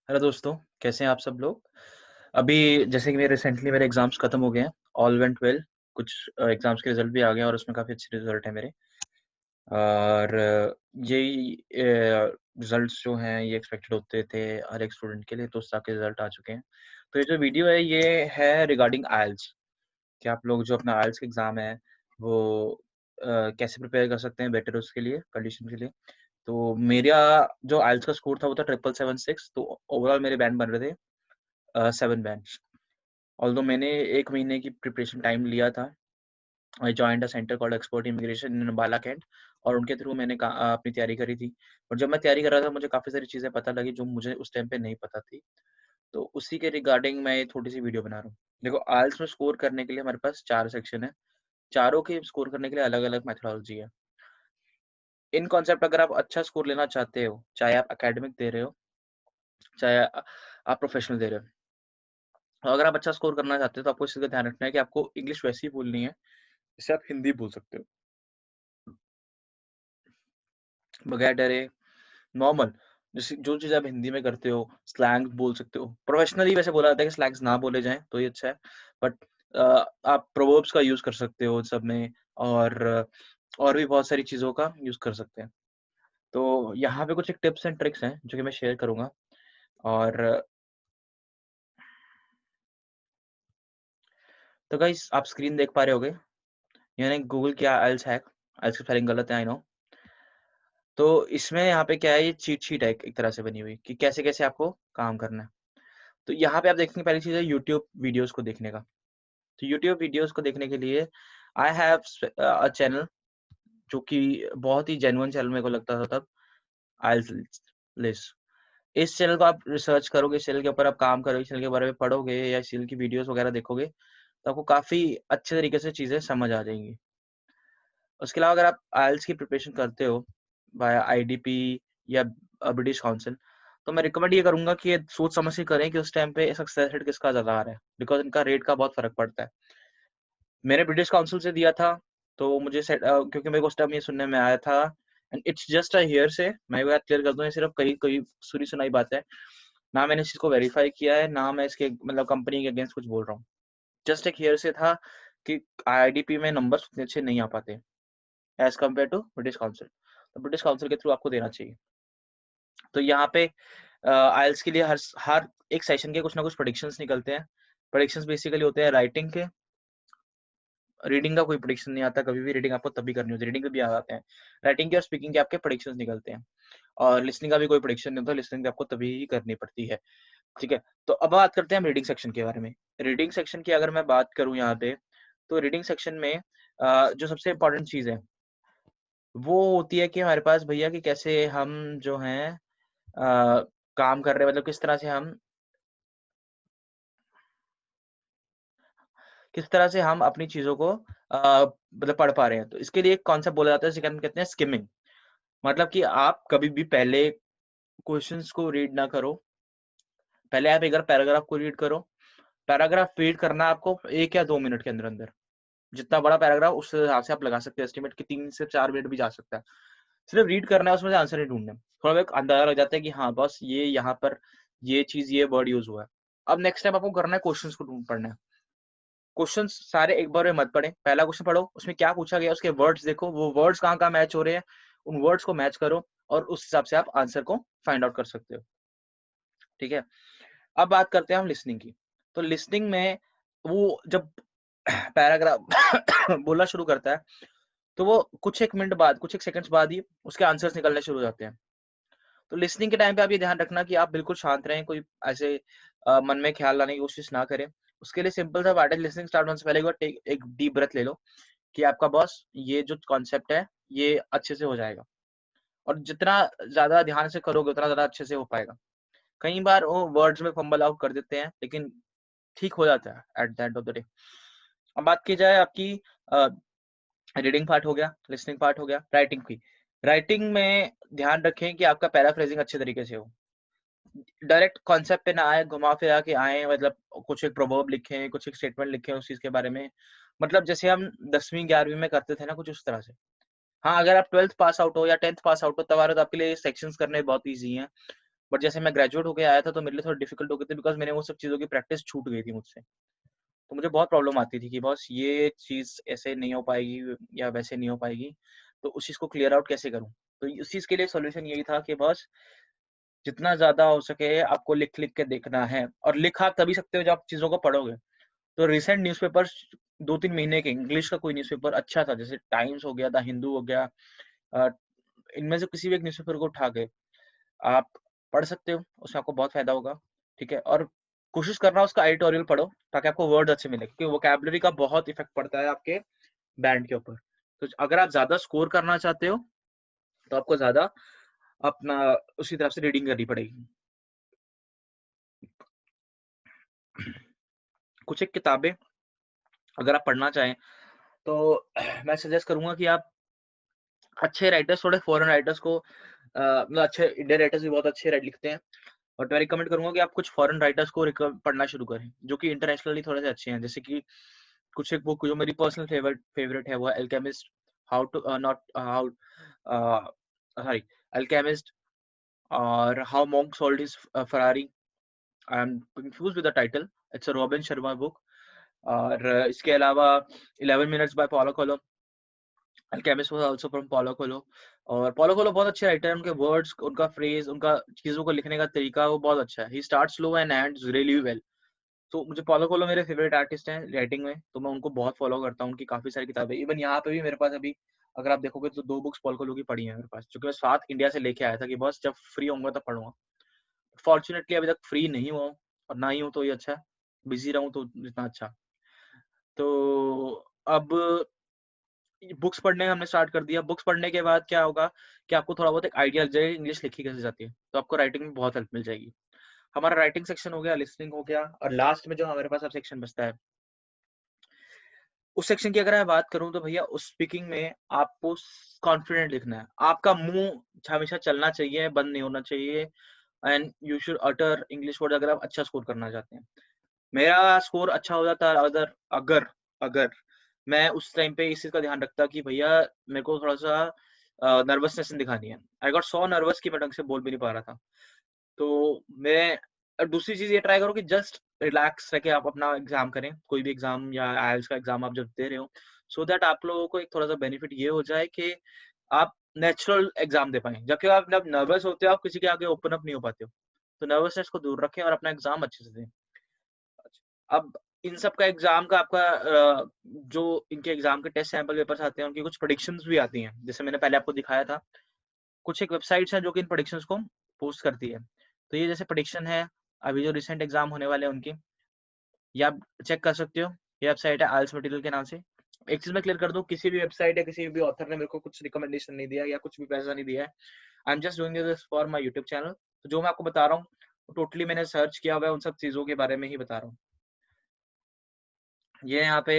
Hello दोस्तों, कैसे हैं आप सब लोग? अभी जैसे कि मेरे एग्ज़ाम्स खत्म हो गए हैं, ऑल वेंट वेल। कुछ एग्ज़ाम्स के रिज़ल्ट भी आ गए हैं और उसमें काफ़ी अच्छे रिज़ल्ट हैं मेरे। और यही रिज़ल्ट्स जो हैं ये एक्सपेक्टेड होते थे हर एक स्टूडेंट के लिए, तो उस हिसाब के रिज़ल्ट आ चुके हैं। तो ये जो वीडियो है ये है रिगार्डिंग आईएलटीएस कि आप लोग जो अपना आईएलटीएस का एग्ज़ाम है वो कैसे प्रिपेयर कर सकते हैं बेटर उसके लिए, कंडीशन के लिए। तो मेरा जो आईएलटीएस का स्कोर था वो था 777 तो ओवरऑल मेरे बैंड बन रहे थे 7 बैंड्स। ऑल्दो मैंने 1 महीने की प्रिपरेशन टाइम लिया था। I joined a centre called expert immigration in Ambala cantt और उनके थ्रू मैंने अपनी तैयारी करी थी। और जब मैं तैयारी कर रहा था मुझे काफ़ी सारी चीज़ें पता लगी जो मुझे उस टाइम पे नहीं पता थी। तो उसी के रिगार्डिंग मैं ये थोड़ी-सी वीडियो बना रहा हूँ। देखो आईएलटीएस में स्कोर करने के लिए हमारे पास 4 सेक्शन है। चारों के स्कोर करने के लिए अलग-अलग मेथोडोलॉजी है। इन कॉन्सेप्ट अगर आप अच्छा स्कोर लेना चाहते हो, चाहे आप एकेडमिक दे रहे हो, चाहे आप प्रोफेशनल दे रहे हो। और अगर आप अच्छा स्कोर करना चाहते हो तो आपको इस चीज़ का ध्यान रखना है कि आपको इंग्लिश वैसी ही बोलनी है, जैसे आप हिंदी बोल सकते हो। बगैर डरे, नॉर्मल, जैसे जो चीज़ आप हिंदी में करते हो, स्लैंग बोल सकते हो। प्रोफेशनली वैसे बोला जाता है कि स्लैंग्स ना बोले जाएँ, तो ये अच्छा है। बट अ, आप प्रोवर्ब्स का यूज़ कर सकते हो सब में और भी बहुत सारी चीज़ों का यूज़ कर सकते हैं। तो यहाँ पे कुछ एक टिप्स एंड ट्रिक्स हैं, जो कि मैं शेयर करूँगा और तो गाइस आप स्क्रीन देख पा रहे होंगे, यानी गूगल किया आइल्स हैक, आइल्स की स्पेलिंग गलत है आई नो। तो इसमें यहाँ पे क्या है ये चीट शीट है एक तरह से बनी हुई कि कैसे-कैसे आपको काम करना है। तो यहाँ पे आप देखेंगे पहली चीज़ है यूट्यूब वीडियोज़ को देखने का। तो यूट्यूब वीडियोज़ को देखने के लिए आई हैव अ चैनल जो कि बहुत ही जेन्युइन चैनल मेरे को लगता था तब आइएलटीएस। इस चैनल को आप रिसर्च करोगे, इस चैनल के ऊपर आप काम करोगे, इस चैनल के बारे में पढ़ोगे या इस चैनल की वीडियोज़ वगैरह देखोगे, तो आपको काफ़ी अच्छे तरीके से चीज़ें समझ आ जाएँगी। उसके अलावा अगर आप आईएलटीएस की प्रिपरेशन करते हो वाया आईडीपी या ब्रिटिश काउंसिल, तो मैं रिकमेंड ये करूँगा कि ये सोच समझ के करें कि उस टाइम पे सक्सेस रेट किसका ज़्यादा आ रहा है, बिकॉज़ इनका रेट का बहुत फ़र्क पड़ता है। मैंने ब्रिटिश काउंसिल से दिया था, तो मुझे क्योंकि मेरे को उस टाइम ये सुनने में आया था and it's just a hearsay मैं ये बात क्लियर कर दूँ, ये सिर्फ़ कहीं कहीं सुनी-सुनाई बात है। ना मैंने इस चीज़ को वेरीफ़ाई किया है, ना मैं इसके मतलब कंपनी के अगेंस्ट कुछ बोल रहा हूँ। जस्ट एक हियरसे था कि आईआईडीपी में नंबर्स उतने अच्छे नहीं आ पाते, as compare to British Council. तो ब्रिटिश काउंसिल के थ्रू आपको देना चाहिए। तो यहाँ पे आईएलटीएस के लिए हर एक सेशन के कुछ ना कुछ प्रेडिक्शंस निकलते हैं। प्रेडिक्शंस बेसिकली होते हैं राइटिंग के, रीडिंग का कोई प्रेडिक्शन नहीं आता, कभी भी रीडिंग आपको तभी करनी होती है, रीडिंग के भी आ जाते हैं। राइटिंग के और स्पीकिंग के आपके प्रेडिक्शंस निकलते हैं और लिसनिंग का भी कोई प्रेडिक्शन नहीं होता, लिसनिंग भी आपको तभी ही करनी पड़ती है, ठीक है? तो अब बात करते हैं हम रीडिंग सेक्शन के बारे में। रीडिंग सेक्शन की अगर मैं बात करूँ यहाँ पे, तो रीडिंग सेक्शन में जो सबसे इम्पोर्टेंट चीज़ है, वो होती है कि हमारे पास भैया कि कैसे हम जो हैं काम कर रहे हैं मतलब किस तरह से हम अपनी चीज़ों को मतलब पढ़ पा रहे हैं। तो इसके लिए एक कॉन्सेप्ट बोला जाता है जिसे हम कहते हैं स्किमिंग। मतलब कि आप कभी भी पहले क्वेश्चन्स को रीड ना करो। पहले आप एक बार पैराग्राफ को रीड करो। पैराग्राफ रीड करना है आपको 1 या 2 मिनट के अंदर-अंदर। जितना बड़ा पैराग्राफ उस हिसाब से आप लगा सकते हैं एस्टीमेट कि 3 से 4 मिनट भी जा सकता है। सिर्फ रीड करना है उसमें से आंसर नहीं ढूँढने। थोड़ा बहुत अंदाज़ा लग जाता है कि हाँ, बस ये यहाँ पर ये चीज़ ये वर्ड यूज़ हुआ है। अब नेक्स्ट स्टेप आपको करना है क्वेश्चन्स को ढूँढ पढ़ना है। क्वेश्चन्स सारे एक बार में मत पढ़ें। पहला क्वेश्चन पढ़ो, उसमें क्या पूछा गया है उसके वर्ड्स देखो, वो वर्ड्स कहाँ-कहाँ मैच हो रहे हैं, उन वर्ड्स को मैच करो और उस हिसाब से आप आंसर को फाइंड आउट कर सकते हो। ठीक है? अब बात करते हैं हम लिसनिंग की। तो लिसनिंग में वो जब पैराग्राफ बोलना शुरू करता है, तो वो कुछ 1 मिनट बाद, कुछ 1 सेकंड्स बाद ही उसके आंसर्स निकलने शुरू हो जाते हैं। तो लिसनिंग के टाइम पे आप ये ध्यान रखना कि आप बिल्कुल शांत रहें, कोई ऐसे मन में ख़्याल लाने की कोशिश ना करें। उसके लिए सिंपल सा पार्ट है लिसनिंग स्टार्ट होने से पहले एक बार टेक एक डीप ब्रेथ ले लो कि आपका बॉस ये जो कॉन्सेप्ट है, ये अच्छे से हो जाएगा और जितना ज़्यादा ध्यान से करोगे, उतना ज़्यादा अच्छे से हो पाएगा। कई बार वो वर्ड्स में फंबल आउट कर देते हैं, लेकिन ठीक हो जाता है at the end of the day. अब बात की जाए आपकी अ, रीडिंग पार्ट हो गया, लिसनिंग पार्ट हो गया, राइटिंग की। राइटिंग में ध्यान रखें कि आपका पैराफ्रेजिंग अच्छे तरीके से हो। डायरेक्ट कॉन्सेप्ट पे ना आए, घुमा-फिरा के आएँ मतलब कुछ एक प्रोवर्ब लिखें, कुछ एक स्टेटमेंट लिखें उस चीज़ के बारे में। मतलब जैसे हम 10वीं 11वीं में करते थे ना कुछ उस तरह से। हाँ, अगर आप 12th पास आउट हो या 10th पास आउट हो तब आ रहे हो तो आपके लिए सेक्शंस करने बहुत ईज़ी हैं। बट जैसे मैं ग्रेजुएट होके आया था तो मेरे लिए थोड़ा डिफिकल्ट हो गए थे, बिकॉज़ मैंने वो सब चीज़ों की प्रैक्टिस छूट गई थी मुझसे। तो मुझे बहुत प्रॉब्लम आती थी कि बॉस ये चीज़ ऐसे नहीं हो पाएगी या वैसे नहीं हो पाएगी, तो उस चीज़ को क्लियर आउट कैसे करूँ? तो इस चीज़ के लिए सॉल्यूशन यही था कि बॉस जितना ज़्यादा हो सके आपको लिख-लिख के देखना है, और लिख आप तभी सकते हो जब आप चीज़ों को पढ़ोगे। तो रिसेंट न्यूज़पेपर्स 2-3 महीने के इंग्लिश का कोई न्यूज़पेपर अच्छा था, जैसे टाइम्स हो गया, द हिंदू हो गया, अ, इनमें से किसी भी एक न्यूज़पेपर को उठा के आप पढ़ सकते हो, उससे आपको बहुत फ़ायदा होगा, ठीक है? और कोशिश करना उसका एडिटोरियल पढ़ो, ताकि आपको वर्ड अच्छे मिले, क्योंकि वोकैब्युलरी का बहुत इफ़ेक्ट पड़ता है आपके बैंड के ऊपर। तो अगर आप ज़्यादा स्कोर करना चाहते हो, तो आपको ज़्यादा अपना उसी तरफ से रीडिंग करनी पड़ेगी। कुछ एक किताबें अगर आप पढ़ना चाहें, तो मैं सजेस्ट करूँगा कि आप अच्छे राइटर्स, थोड़े फॉरेन राइटर्स को मतलब अच्छे इंडियन राइटर्स भी बहुत अच्छे लिखते हैं, बट मैं रिकमेंड करूँगा कि आप कुछ फॉरेन राइटर्स को पढ़ना शुरू करें, जो कि इंटरनेशनली थोड़े से अच्छे हैं। जैसे कि कुछ एक बुक जो मेरी पर्सनल फेवरेट है, वो है Alchemist, how to not how sorry Alchemist, और how monk sold his Ferrari. I am confused with the title, it's a Robin Sharma book. और इसके अलावा 11 minutes by Paulo Coelho, Alchemist was also from Paulo Coelho. और Paulo Coelho बहुत अच्छे writer हैं, उनके words, उनका फ्रेज, उनका चीज़ों को लिखने का तरीका वो बहुत अच्छा है। He starts slow and ends really well. तो मुझे पॉलो कोएल्हो मेरे फेवरेट आर्टिस्ट हैं राइटिंग में, तो मैं उनको बहुत फॉलो करता हूँ, उनकी काफ़ी सारी किताबें। इवन यहाँ पे भी मेरे पास अभी अगर आप देखोगे तो 2 बुक्स पॉल कोएल्हो की पड़ी हैं मेरे पास, जो कि मैं साथ इंडिया से लेके आया था कि बस जब फ्री होऊँगा तब पढ़ूँगा। फॉर्च्यूनेटली अभी तक फ्री नहीं हुआ हूँ, और ना ही हूँ तो ये अच्छा है, बिज़ी रहूँ तो जितना अच्छा। तो अब बुक्स पढ़ने हमने स्टार्ट कर दिया। बुक्स पढ़ने के बाद क्या होगा कि आपको थोड़ा बहुत एक आइडिया लग जाएगा इंग्लिश लिखी कैसे जाती है, तो आपको राइटिंग में बहुत हेल्प मिल जाएगी। हमारा राइटिंग सेक्शन हो गया, लिसनिंग हो गया, और लास्ट में जो हमारे पास अब सेक्शन बचता है, उस सेक्शन की अगर मैं बात करूँ तो भैया उस स्पीकिंग में आपको कॉन्फिडेंट लिखना है। आपका मुँह हमेशा चलना चाहिए, बंद नहीं होना चाहिए, and you should utter English word अगर आप अच्छा स्कोर करना चाहते हैं। मेरा स्कोर अच्छा हो जाता अगर अगर अगर मैं उस टाइम पे इस चीज़ का ध्यान रखता कि भैया मेरे को थोड़ा-सा नर्वसनेस नहीं दिखानी है। आई गॉट सो नर्वस कि मैं ढंग से बोल भी नहीं पा रहा था। तो मैं दूसरी चीज़ ये ट्राई करो कि जस्ट रिलैक्स रह के आप अपना एग्ज़ाम करें, कोई भी एग्ज़ाम या आईएलटीएस का एग्ज़ाम आप जब दे रहे हो, सो दैट आप लोगों को एक थोड़ा-सा बेनिफिट ये हो जाए कि आप नेचुरल एग्ज़ाम दे पाएँ। जबकि आप जब नर्वस होते हो, आप किसी के आगे ओपन अप नहीं हो पाते हो। तो नर्वसनेस को दूर रखें और अपना एग्ज़ाम अच्छे से दें। अब इन सब का एग्ज़ाम का आपका जो इनके एग्ज़ाम के टेस्ट सैंपल पेपर्स आते हैं, उनकी कुछ प्रेडिक्शंस भी आती हैं। जैसे मैंने पहले आपको दिखाया था, कुछ एक वेबसाइट्स हैं जो कि इन प्रेडिक्शंस को पोस्ट करती है। तो ये जैसे प्रेडिक्शन है, अभी जो रिसेंट एग्ज़ाम होने वाले हैं उनके, ये आप चेक कर सकते हो। ये वेबसाइट है आइल्स मटीरियल के नाम से। एक चीज़ मैं क्लियर कर दूँ, किसी भी वेबसाइट या किसी भी ऑथर ने मेरे को कुछ रिकमेंडेशन नहीं दिया या कुछ भी पैसा नहीं दिया है। I am just doing this for my YouTube channel. तो जो मैं आपको बता रहा हूँ, वो टोटली मैंने सर्च किया हुआ है, उन सब चीज़ों के बारे में ही बता रहा हूँ। ये यहाँ पे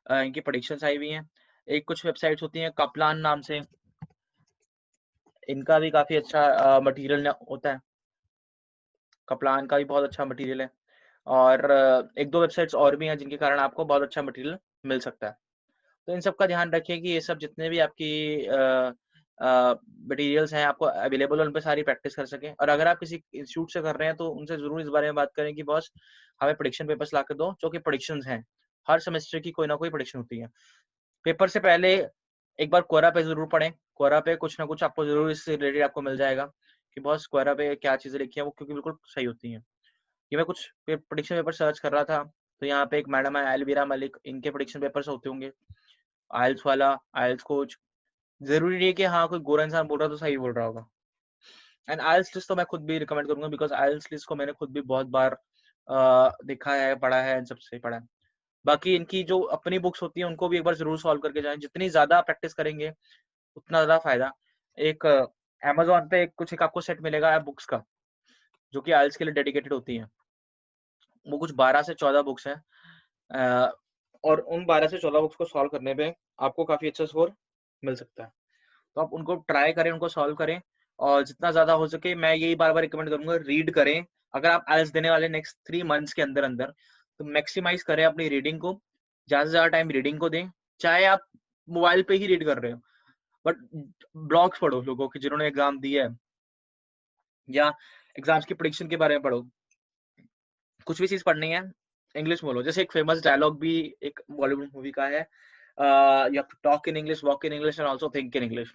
इनकी प्रेडिक्शंस आई हुई हैं। एक कुछ वेबसाइट्स होती हैं कपलान नाम से, इनका भी काफ़ी अच्छा मटीरियल न होता है। कपलान का भी बहुत अच्छा मटीरियल है, और 1-2 वेबसाइट्स और भी हैं जिनके कारण आपको बहुत अच्छा मटीरियल मिल सकता है। तो इन सब का ध्यान रखिए कि ये सब जितने भी आपकी मटीरियल्स हैं आपको अवेलेबल हो, उन पे सारी प्रैक्टिस कर सकें। और अगर आप किसी इंस्टीट्यूट से कर रहे हैं तो उनसे ज़रूर इस बारे में बात करें कि बॉस हमें प्रेडिक्शन पेपर्स ला के दो, जो कि प्रेडिक्शंस हैं। हर सेमेस्टर की कोई ना कोई प्रेडिक्शन होती है। पेपर से पहले एक बार क्वेरा पे ज़रूर पढ़ें। क्वेरा पे कुछ ना कुछ आपको ज़रूर इससे रिलेटेड आपको मिल जाएगा कि बॉस क्वेरा पे क्या चीज़ें लिखी हैं, वो क्योंकि बिल्कुल सही होती हैं। ये मैं कुछ प्रेडिक्शन पेपर सर्च कर रहा था, तो यहाँ पे एक मैडम है अलविरा मलिक, इनके प्रेडिक्शन पेपर्स होते होंगे। आइल्स वाला, आइल्स कोच, ज़रूरी नहीं है कि हाँ, कोई गोरा इंसान बोल रहा है तो सही बोल रहा होगा। एंड आइल्स लिस्ट तो मैं खुद भी रिकमेंड करूँगा, बिकॉज़ आइल्स लिस्ट को मैंने खुद भी बहुत बार देखा है, पढ़ा है, इन सब से पढ़ा है। बाकी इनकी जो अपनी बुक्स होती हैं, उनको भी एक बार ज़रूर सॉल्व करके जाएँ। जितनी ज़्यादा प्रैक्टिस करेंगे, उतना ज़्यादा फ़ायदा। एक अमेज़न पे कुछ एक आपको सेट मिलेगा बुक्स का, जो कि आइल्स के लिए डेडिकेटेड होती हैं। वो कुछ 12 से 14 बुक्स हैं। अ, और उन 12 से 14 बुक्स को सॉल्व करने पे आपको काफ़ी अच्छा स्कोर मिल सकता है। तो आप उनको ट्राई करें, उनको सॉल्व करें, और जितना ज़्यादा हो सके मैं यही बार-बार रिकमेंड करूँगा, रीड करें। अगर आप आइल्स देने वाले नेक्स्ट 3 मंथ्स के अंदर-अंदर, तो मैक्सिमाइज़ करें अपनी रीडिंग को। ज़्यादा से ज़्यादा टाइम रीडिंग को दें। चाहे आप मोबाइल पे ही रीड कर रहे हो, बट ब्लॉग्स पढ़ो लोगों के जिन्होंने एग्ज़ाम दिया है, या एग्ज़ाम्स की प्रेडिक्शन के बारे में पढ़ो। कुछ भी चीज़ पढ़नी है, इंग्लिश बोलो। जैसे एक फ़ेमस डायलॉग भी एक बॉलीवुड मूवी का है you have to talk in English, walk in English and also think in English.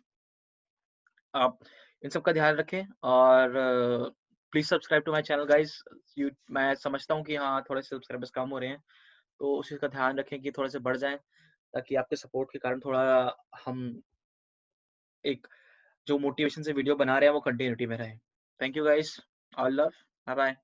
आप इन सब का ध्यान रखें और please subscribe to my channel guys. You मैं समझता हूँ कि हाँ, थोड़े से सब्सक्राइबर्स कम हो रहे हैं, तो उस चीज़ का ध्यान रखें कि थोड़े से बढ़ जाएँ, ताकि आपके सपोर्ट के कारण थोड़ा हम एक जो मोटिवेशन से वीडियो बना रहे हैं, वो कंटिन्यूटी में रहे। Thank you guys, all love, bye bye.